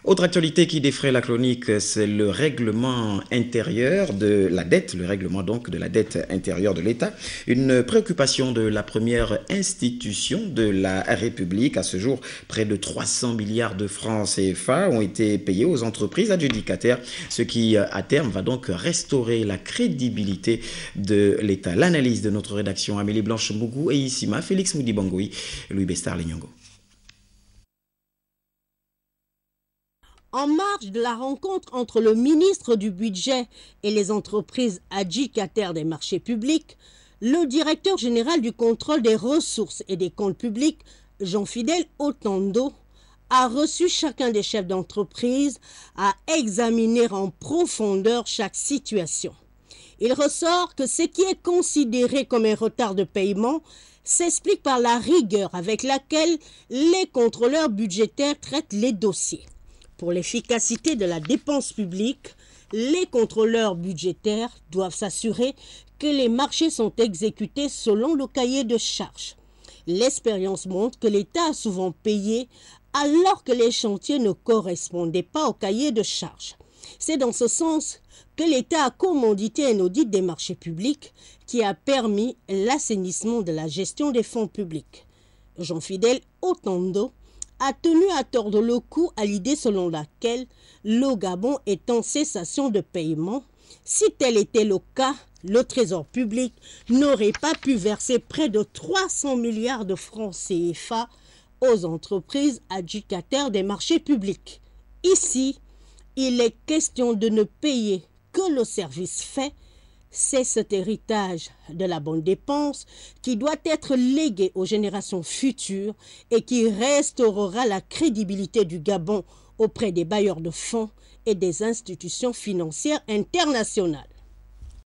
Autre actualité qui défraie la chronique, c'est le règlement intérieur de la dette, le règlement donc de la dette intérieure de l'État. Une préoccupation de la première institution de la République. À ce jour, près de 300 milliards de francs CFA ont été payés aux entreprises adjudicataires, ce qui à terme va donc restaurer la crédibilité de l'État. L'analyse de notre rédaction Amélie Blanche-Mougou et Issima, Félix Moudibangoui, Louis Bestar-Lenyongo. En marge de la rencontre entre le ministre du Budget et les entreprises adjudicataires des marchés publics, le directeur général du contrôle des ressources et des comptes publics, Jean-Fidèle Otando, a reçu chacun des chefs d'entreprise à examiner en profondeur chaque situation. Il ressort que ce qui est considéré comme un retard de paiement s'explique par la rigueur avec laquelle les contrôleurs budgétaires traitent les dossiers. Pour l'efficacité de la dépense publique, les contrôleurs budgétaires doivent s'assurer que les marchés sont exécutés selon le cahier de charges. L'expérience montre que l'État a souvent payé alors que les chantiers ne correspondaient pas au cahier de charges. C'est dans ce sens que l'État a commandité un audit des marchés publics qui a permis l'assainissement de la gestion des fonds publics. Jean-Fidèle Otando a tenu à tordre le cou à l'idée selon laquelle le Gabon est en cessation de paiement. Si tel était le cas, le Trésor public n'aurait pas pu verser près de 300 milliards de francs CFA aux entreprises adjudicataires des marchés publics. Ici, il est question de ne payer que le service fait. C'est cet héritage de la bonne dépense qui doit être légué aux générations futures et qui restaurera la crédibilité du Gabon auprès des bailleurs de fonds et des institutions financières internationales.